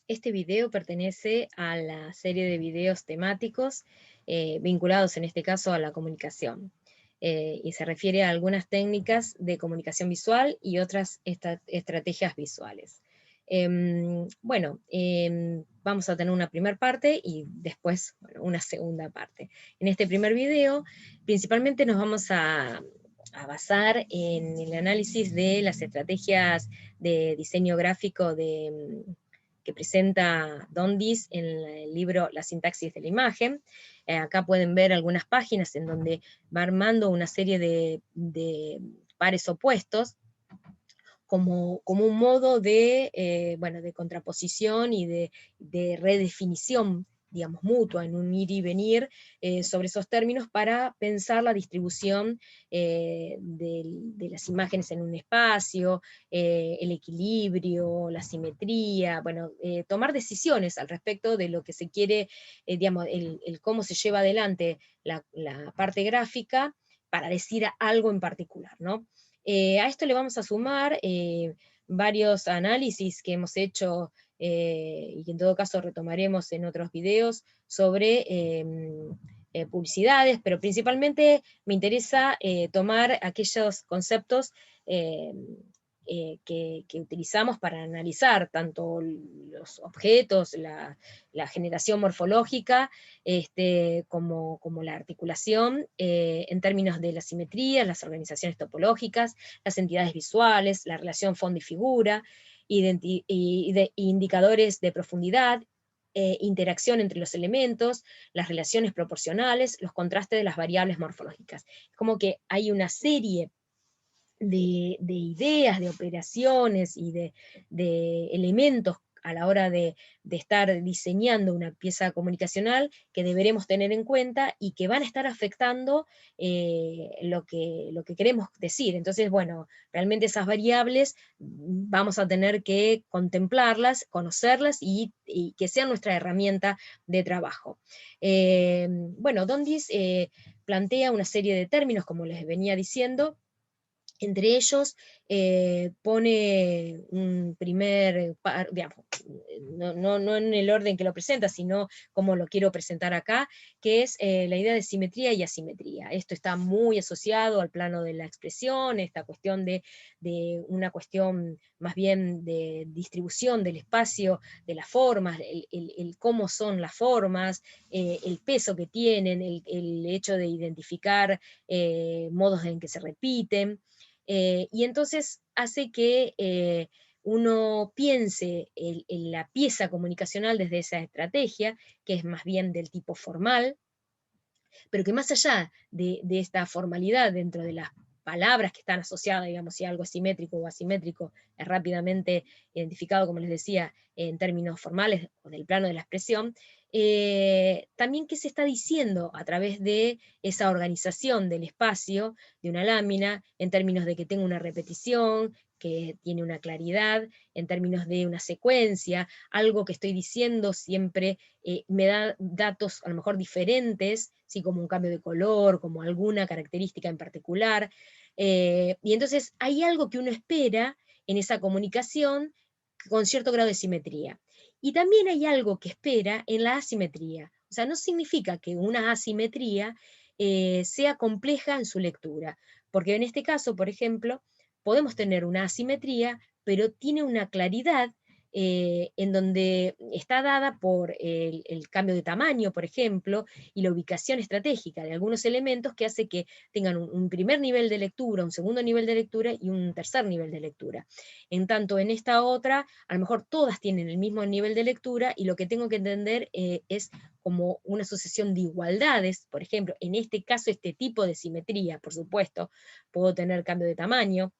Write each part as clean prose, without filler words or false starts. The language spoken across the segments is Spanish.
Este video pertenece a la serie de videos temáticos vinculados en este caso a la comunicación, y se refiere a algunas técnicas de comunicación visual y otras estrategias visuales. Vamos a tener una primera parte y después una segunda parte. En este primer video principalmente nos vamos a basar en el análisis de las estrategias de diseño gráfico que presenta Dondis en el libro La sintaxis de la imagen. Acá pueden ver algunas páginas en donde va armando una serie de pares opuestos, como un modo de contraposición y de redefinición, digamos, mutua, en un ir y venir sobre esos términos para pensar la distribución de las imágenes en un espacio, el equilibrio, la simetría, tomar decisiones al respecto de lo que se quiere, digamos, el cómo se lleva adelante la parte gráfica para decir algo en particular, ¿no? A esto le vamos a sumar varios análisis que hemos hecho y que en todo caso retomaremos en otros videos sobre publicidades, pero principalmente me interesa tomar aquellos conceptos que utilizamos para analizar tanto los objetos, la generación morfológica, como la articulación en términos de la simetría, las organizaciones topológicas, las entidades visuales, la relación fondo y figura, indicadores de profundidad, interacción entre los elementos, las relaciones proporcionales, los contrastes de las variables morfológicas. Como que hay una serie de ideas, de operaciones y de elementos a la hora de estar diseñando una pieza comunicacional que deberemos tener en cuenta y que van a estar afectando lo que queremos decir. Entonces, bueno, realmente esas variables vamos a tener que contemplarlas, conocerlas y que sean nuestra herramienta de trabajo. Dondis plantea una serie de términos, como les venía diciendo. Entre ellos pone un primer, digamos, no en el orden que lo presenta, sino como lo quiero presentar acá, que es la idea de simetría y asimetría. Esto está muy asociado al plano de la expresión, esta cuestión de una cuestión más bien de distribución del espacio, de las formas, el cómo son las formas, el peso que tienen, el hecho de identificar modos en que se repiten. Y entonces hace que uno piense en la pieza comunicacional desde esa estrategia, que es más bien del tipo formal, pero que más allá de esta formalidad dentro de las palabras que están asociadas, digamos, si algo es simétrico o asimétrico, es rápidamente identificado, como les decía, en términos formales o del plano de la expresión, también qué se está diciendo a través de esa organización del espacio de una lámina, en términos de que tenga una repetición, que tiene una claridad, en términos de una secuencia, algo que estoy diciendo siempre me da datos a lo mejor diferentes, ¿sí? Como un cambio de color, como alguna característica en particular. Y entonces hay algo que uno espera en esa comunicación con cierto grado de simetría. Y también hay algo que espera en la asimetría. O sea, no significa que una asimetría sea compleja en su lectura, porque en este caso, por ejemplo, podemos tener una asimetría, pero tiene una claridad en donde está dada por el cambio de tamaño, por ejemplo, y la ubicación estratégica de algunos elementos que hace que tengan un primer nivel de lectura, un segundo nivel de lectura y un tercer nivel de lectura. En tanto, en esta otra, a lo mejor todas tienen el mismo nivel de lectura y lo que tengo que entender es como una sucesión de igualdades, por ejemplo, en este caso este tipo de simetría, por supuesto, puedo tener cambio de tamaño,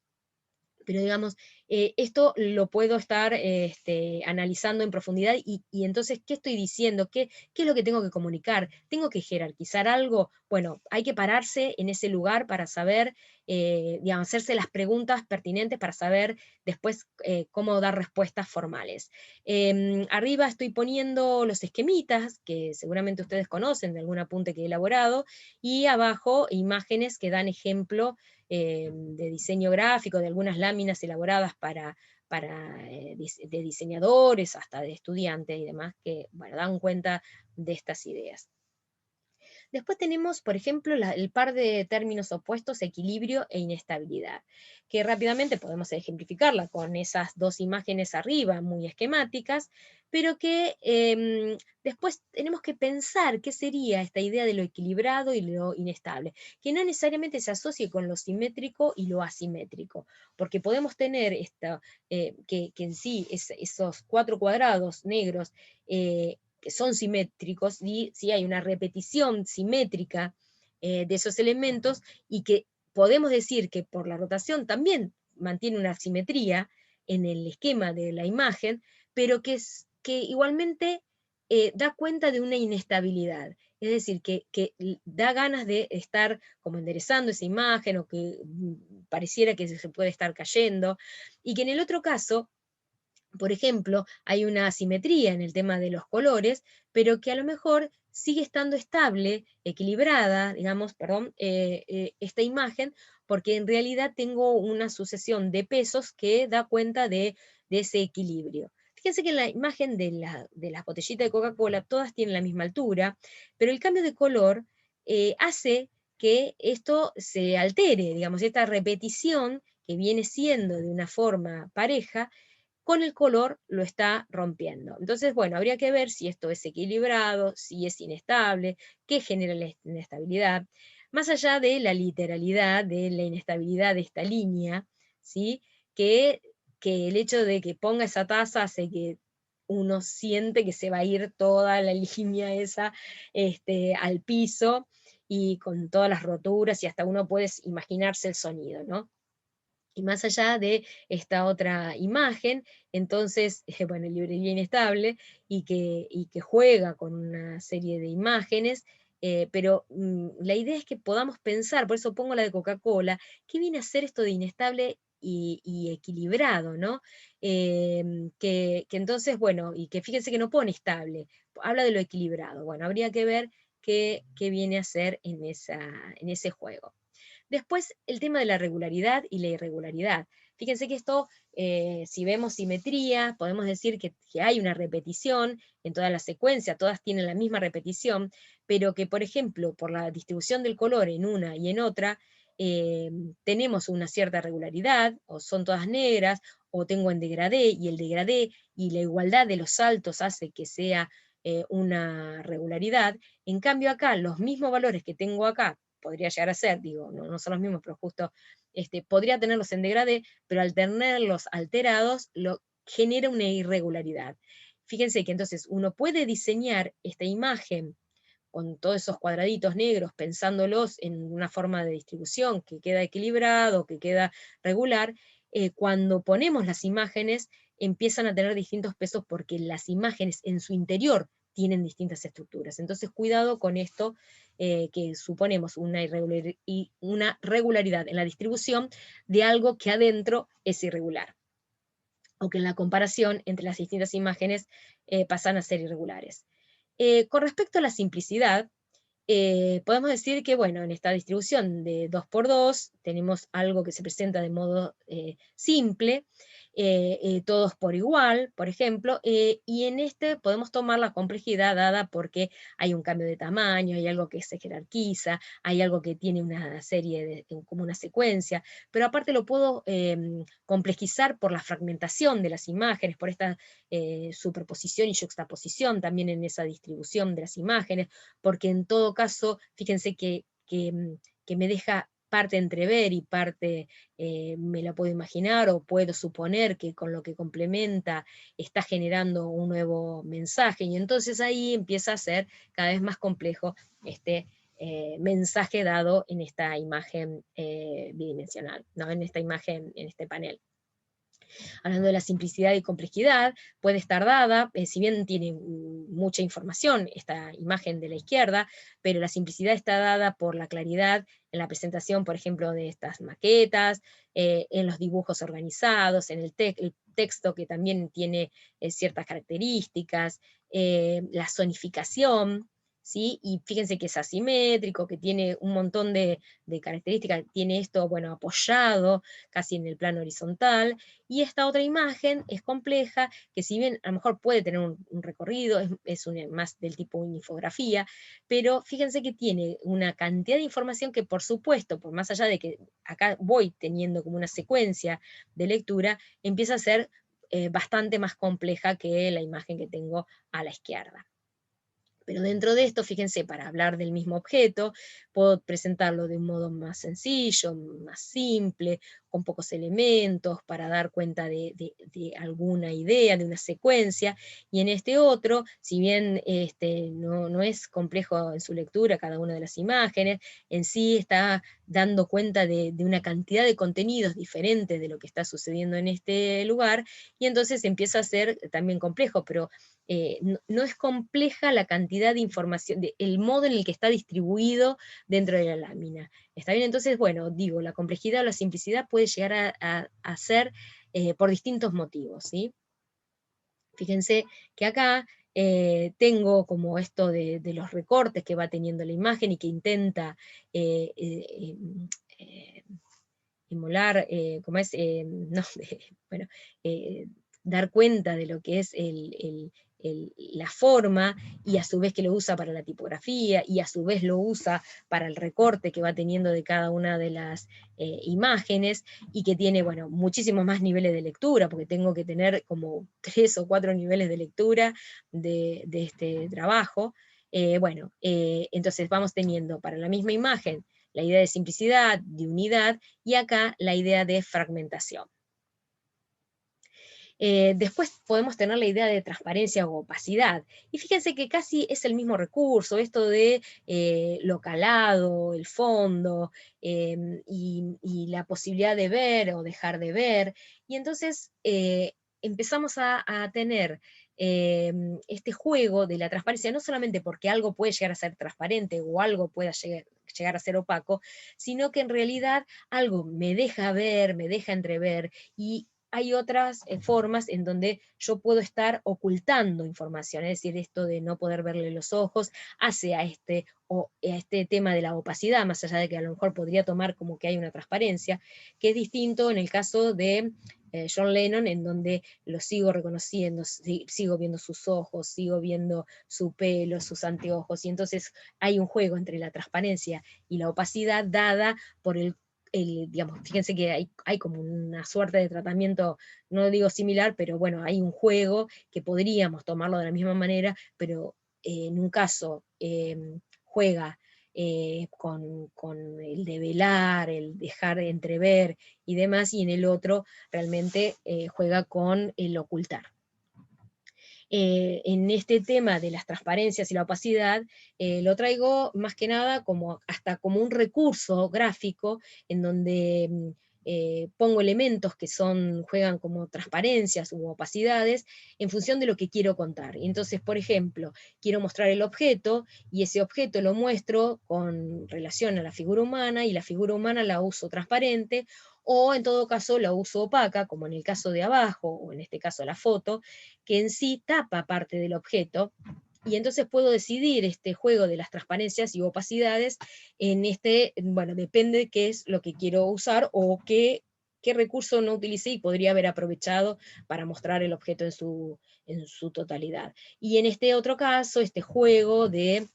pero digamos, esto lo puedo estar analizando en profundidad y entonces, ¿qué estoy diciendo? ¿Qué es lo que tengo que comunicar? ¿Tengo que jerarquizar algo? Bueno, hay que pararse en ese lugar para saber, digamos, hacerse las preguntas pertinentes para saber después cómo dar respuestas formales. Arriba estoy poniendo los esquemitas, que seguramente ustedes conocen de algún apunte que he elaborado, y abajo imágenes que dan ejemplo de diseño gráfico, de algunas láminas elaboradas de diseñadores, hasta de estudiantes y demás, que bueno, dan cuenta de estas ideas. Después tenemos, por ejemplo, el par de términos opuestos, equilibrio e inestabilidad, que rápidamente podemos ejemplificarla con esas dos imágenes arriba, muy esquemáticas, pero que después tenemos que pensar qué sería esta idea de lo equilibrado y lo inestable, que no necesariamente se asocie con lo simétrico y lo asimétrico, porque podemos tener que en sí esos 4 cuadrados negros que son simétricos, y si hay una repetición simétrica de esos elementos, y que podemos decir que por la rotación también mantiene una simetría en el esquema de la imagen, pero que igualmente da cuenta de una inestabilidad. Es decir, que da ganas de estar como enderezando esa imagen, o que pareciera que se puede estar cayendo, y que en el otro caso, por ejemplo, hay una asimetría en el tema de los colores, pero que a lo mejor sigue estando estable, equilibrada, digamos, perdón, esta imagen, porque en realidad tengo una sucesión de pesos que da cuenta de ese equilibrio. Fíjense que en la imagen de las botellitas de Coca-Cola todas tienen la misma altura, pero el cambio de color hace que esto se altere, digamos, esta repetición que viene siendo de una forma pareja, con el color lo está rompiendo. Entonces, bueno, habría que ver si esto es equilibrado, si es inestable, qué genera la inestabilidad, más allá de la literalidad, de la inestabilidad de esta línea, ¿sí? que, que el hecho de que ponga esa taza hace que uno siente que se va a ir toda la línea esa al piso, y con todas las roturas, y hasta uno puede imaginarse el sonido, ¿no? Y más allá de esta otra imagen, entonces, bueno, librería inestable, y que juega con una serie de imágenes, pero la idea es que podamos pensar, por eso pongo la de Coca-Cola, ¿qué viene a ser esto de inestable y equilibrado, ¿no? Que entonces, bueno, y que fíjense que no pone estable, habla de lo equilibrado. Bueno, habría que ver qué viene a ser en ese juego. Después, el tema de la regularidad y la irregularidad. Fíjense que esto, si vemos simetría, podemos decir que hay una repetición en toda la secuencia, todas tienen la misma repetición, pero que, por ejemplo, por la distribución del color en una y en otra, tenemos una cierta regularidad, o son todas negras, o tengo en degradé, y el degradé y la igualdad de los saltos hace que sea una regularidad. En cambio acá, los mismos valores que tengo acá, podría llegar a ser, digo, no son los mismos, pero justo podría tenerlos en degradé, pero al tenerlos alterados genera una irregularidad. Fíjense que entonces uno puede diseñar esta imagen con todos esos cuadraditos negros, pensándolos en una forma de distribución que queda equilibrado, que queda regular. Cuando ponemos las imágenes, empiezan a tener distintos pesos, porque las imágenes en su interior tienen distintas estructuras. Entonces, cuidado con esto, que suponemos una regularidad en la distribución de algo que adentro es irregular, o que en la comparación entre las distintas imágenes pasan a ser irregulares. Con respecto a la simplicidad, podemos decir que, bueno, en esta distribución de 2 por 2 tenemos algo que se presenta de modo simple, todos por igual, por ejemplo, y en este podemos tomar la complejidad dada porque hay un cambio de tamaño, hay algo que se jerarquiza, hay algo que tiene una serie como una secuencia, pero aparte lo puedo complejizar por la fragmentación de las imágenes, por esta superposición y juxtaposición también en esa distribución de las imágenes, porque en todo caso, fíjense que me deja parte entrever y parte me la puedo imaginar, o puedo suponer que con lo que complementa está generando un nuevo mensaje, y entonces ahí empieza a ser cada vez más complejo este mensaje dado en esta imagen bidimensional, ¿no? En esta imagen, en este panel. Hablando de la simplicidad y complejidad, puede estar dada, si bien tiene mucha información esta imagen de la izquierda, pero la simplicidad está dada por la claridad en la presentación, por ejemplo, de estas maquetas, en los dibujos organizados, en el texto, que también tiene ciertas características, la zonificación, ¿sí? Y fíjense que es asimétrico, que tiene un montón de características, tiene esto, bueno, apoyado casi en el plano horizontal, y esta otra imagen es compleja, que si bien a lo mejor puede tener un recorrido, más del tipo infografía, pero fíjense que tiene una cantidad de información que, por supuesto, por más allá de que acá voy teniendo como una secuencia de lectura, empieza a ser bastante más compleja que la imagen que tengo a la izquierda. Pero dentro de esto, fíjense, para hablar del mismo objeto, puedo presentarlo de un modo más sencillo, más simple, con pocos elementos, para dar cuenta de alguna idea, de una secuencia, y en este otro, si bien no es complejo en su lectura cada una de las imágenes, en sí está dando cuenta de una cantidad de contenidos diferentes de lo que está sucediendo en este lugar, y entonces empieza a ser también complejo, pero no es compleja la cantidad de información, el modo en el que está distribuido dentro de la lámina. ¿Está bien? Entonces, bueno, digo, la complejidad o la simplicidad puede llegar a ser por distintos motivos, ¿sí? Fíjense que acá tengo como esto de los recortes que va teniendo la imagen y que intenta eh, eh, eh, emular, ¿cómo es? No, bueno, eh, dar cuenta de lo que es la forma, y a su vez que lo usa para la tipografía, y a su vez lo usa para el recorte que va teniendo de cada una de las imágenes, y que tiene, bueno, muchísimos más niveles de lectura, porque tengo que tener como 3 o 4 niveles de lectura de este trabajo. Entonces vamos teniendo para la misma imagen la idea de simplicidad, de unidad, y acá la idea de fragmentación. Después podemos tener la idea de transparencia o opacidad. Y fíjense que casi es el mismo recurso, esto de lo calado, el fondo, y la posibilidad de ver o dejar de ver. Y entonces empezamos a tener este juego de la transparencia, no solamente porque algo puede llegar a ser transparente o algo pueda llegar a ser opaco, sino que en realidad algo me deja ver, me deja entrever, y hay otras formas en donde yo puedo estar ocultando información, es decir, esto de no poder verle los ojos, hace a este tema de la opacidad, más allá de que a lo mejor podría tomar como que hay una transparencia, que es distinto en el caso de John Lennon, en donde lo sigo reconociendo, sigo viendo sus ojos, sigo viendo su pelo, sus anteojos, y entonces hay un juego entre la transparencia y la opacidad dada por digamos, fíjense que hay como una suerte de tratamiento, no digo similar, pero bueno, hay un juego que podríamos tomarlo de la misma manera, pero en un caso juega con el develar, el dejar de entrever y demás, y en el otro realmente juega con el ocultar. En este tema de las transparencias y la opacidad, lo traigo más que nada hasta como un recurso gráfico en donde pongo elementos que juegan como transparencias u opacidades en función de lo que quiero contar. Y entonces, por ejemplo, quiero mostrar el objeto, y ese objeto lo muestro con relación a la figura humana, y la figura humana la uso transparente, o en todo caso la uso opaca, como en el caso de abajo, o en este caso la foto, que en sí tapa parte del objeto, y entonces puedo decidir este juego de las transparencias y opacidades bueno, depende de qué es lo que quiero usar o qué recurso no utilicé y podría haber aprovechado para mostrar el objeto en su totalidad. Y en este otro caso, este juego de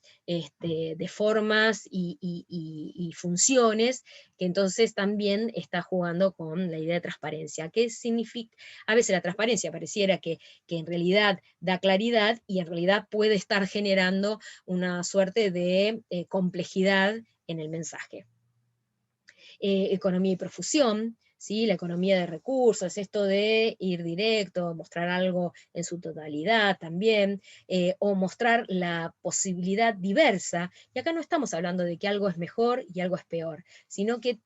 formas y funciones, que entonces también está jugando con la idea de transparencia. ¿Qué significa? A veces la transparencia pareciera que en realidad da claridad, y en realidad puede estar generando una suerte de complejidad en el mensaje. Economía y profusión, ¿sí? La economía de recursos, esto de ir directo, mostrar algo en su totalidad también, o mostrar la posibilidad diversa, y acá no estamos hablando de que algo es mejor y algo es peor, sino que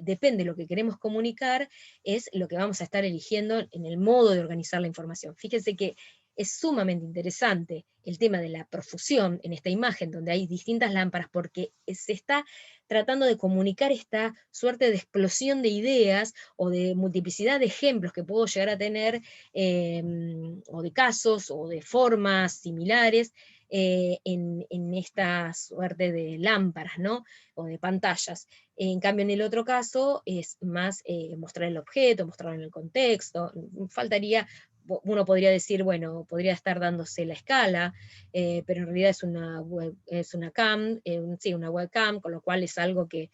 depende de lo que queremos comunicar, es lo que vamos a estar eligiendo en el modo de organizar la información. Fíjense que es sumamente interesante el tema de la profusión en esta imagen, donde hay distintas lámparas, porque se está tratando de comunicar esta suerte de explosión de ideas o de multiplicidad de ejemplos que puedo llegar a tener, o de casos o de formas similares, en esta suerte de lámparas, ¿no? O de pantallas. En cambio, en el otro caso es más mostrar el objeto, mostrarlo en el contexto. Faltaría, uno podría decir, bueno, podría estar dándose la escala, pero en realidad es una cam, sí, una webcam, con lo cual es algo que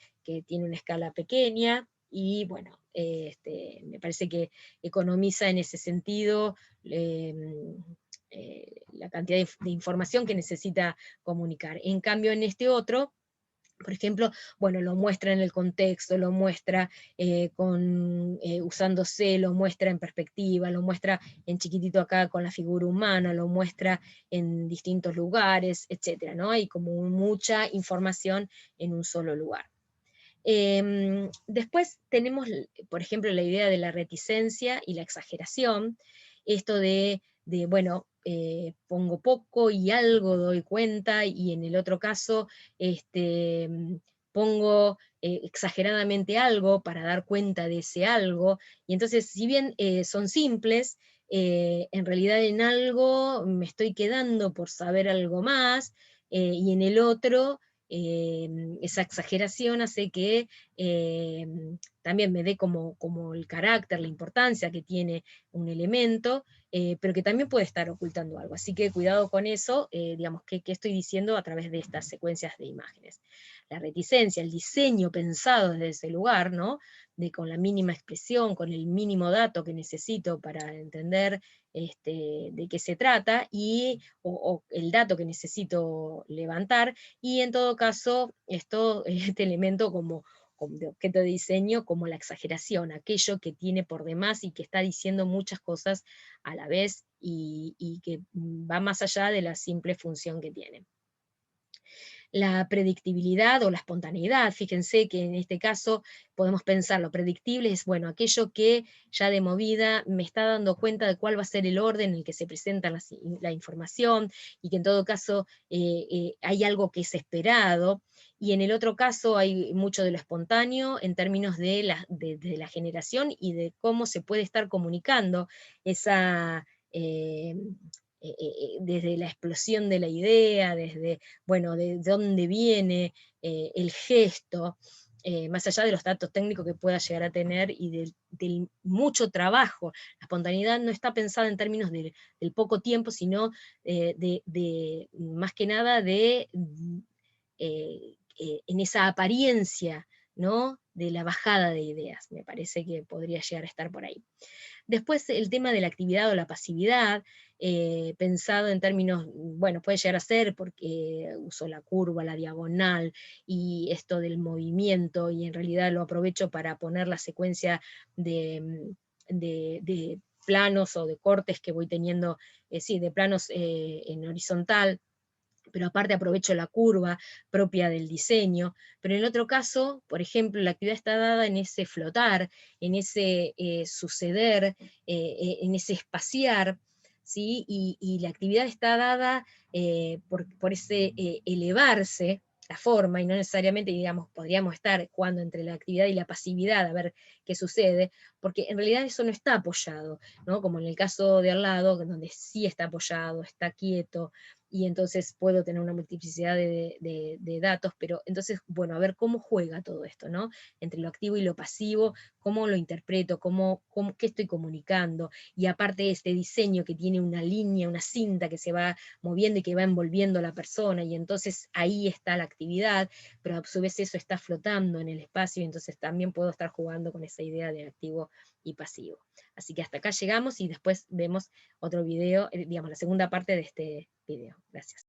tiene una escala pequeña, y bueno, me parece que economiza en ese sentido la cantidad de información que necesita comunicar. En cambio, en este otro, por ejemplo, bueno, lo muestra en el contexto, lo muestra usándose, lo muestra en perspectiva, lo muestra en chiquitito acá con la figura humana, lo muestra en distintos lugares, etcétera, ¿no? Hay como mucha información en un solo lugar. Después tenemos, por ejemplo, la idea de la reticencia y la exageración, esto bueno, pongo poco y algo doy cuenta, y en el otro caso pongo exageradamente algo para dar cuenta de ese algo, y entonces si bien son simples, en realidad en algo me estoy quedando por saber algo más, y en el otro esa exageración hace que también me dé como el carácter, la importancia que tiene un elemento, pero que también puede estar ocultando algo. Así que cuidado con eso, digamos, ¿qué estoy diciendo a través de estas secuencias de imágenes? La reticencia, el diseño pensado desde ese lugar, ¿no? Con la mínima expresión, con el mínimo dato que necesito para entender de qué se trata, o el dato que necesito levantar, y en todo caso, este elemento como de objeto de diseño, como la exageración, aquello que tiene por demás y que está diciendo muchas cosas a la vez, y que va más allá de la simple función que tiene. La predictibilidad o la espontaneidad, fíjense que en este caso podemos pensar lo predictible es, bueno, aquello que ya de movida me está dando cuenta de cuál va a ser el orden en el que se presenta la información, y que en todo caso hay algo que es esperado, y en el otro caso hay mucho de lo espontáneo en términos de la generación y de cómo se puede estar comunicando esa... desde la explosión de la idea, desde, bueno, de dónde viene el gesto, más allá de los datos técnicos que pueda llegar a tener y del mucho trabajo. La espontaneidad no está pensada en términos del poco tiempo, sino más que nada en esa apariencia, ¿no? De la bajada de ideas. Me parece que podría llegar a estar por ahí. Después el tema de la actividad o la pasividad, pensado en términos, bueno, puede llegar a ser porque uso la curva, la diagonal, y esto del movimiento, y en realidad lo aprovecho para poner la secuencia de planos o de cortes que voy teniendo, sí, de planos en horizontal, pero aparte aprovecho la curva propia del diseño. Pero en el otro caso, por ejemplo, la actividad está dada en ese flotar, en ese suceder, en ese espaciar, ¿sí? Y la actividad está dada por ese elevarse, la forma, y no necesariamente, digamos, podríamos estar jugando entre la actividad y la pasividad a ver qué sucede, porque en realidad eso no está apoyado, ¿no? Como en el caso de al lado, donde sí está apoyado, está quieto, y entonces puedo tener una multiplicidad de datos, pero entonces, bueno, a ver cómo juega todo esto, ¿no? Entre lo activo y lo pasivo, cómo lo interpreto, qué estoy comunicando, y aparte este diseño que tiene una línea, una cinta que se va moviendo y que va envolviendo a la persona, y entonces ahí está la actividad, pero a su vez eso está flotando en el espacio, y entonces también puedo estar jugando con esa idea de activo y pasivo. Así que hasta acá llegamos, y después vemos otro video, digamos, la segunda parte de este video. Gracias.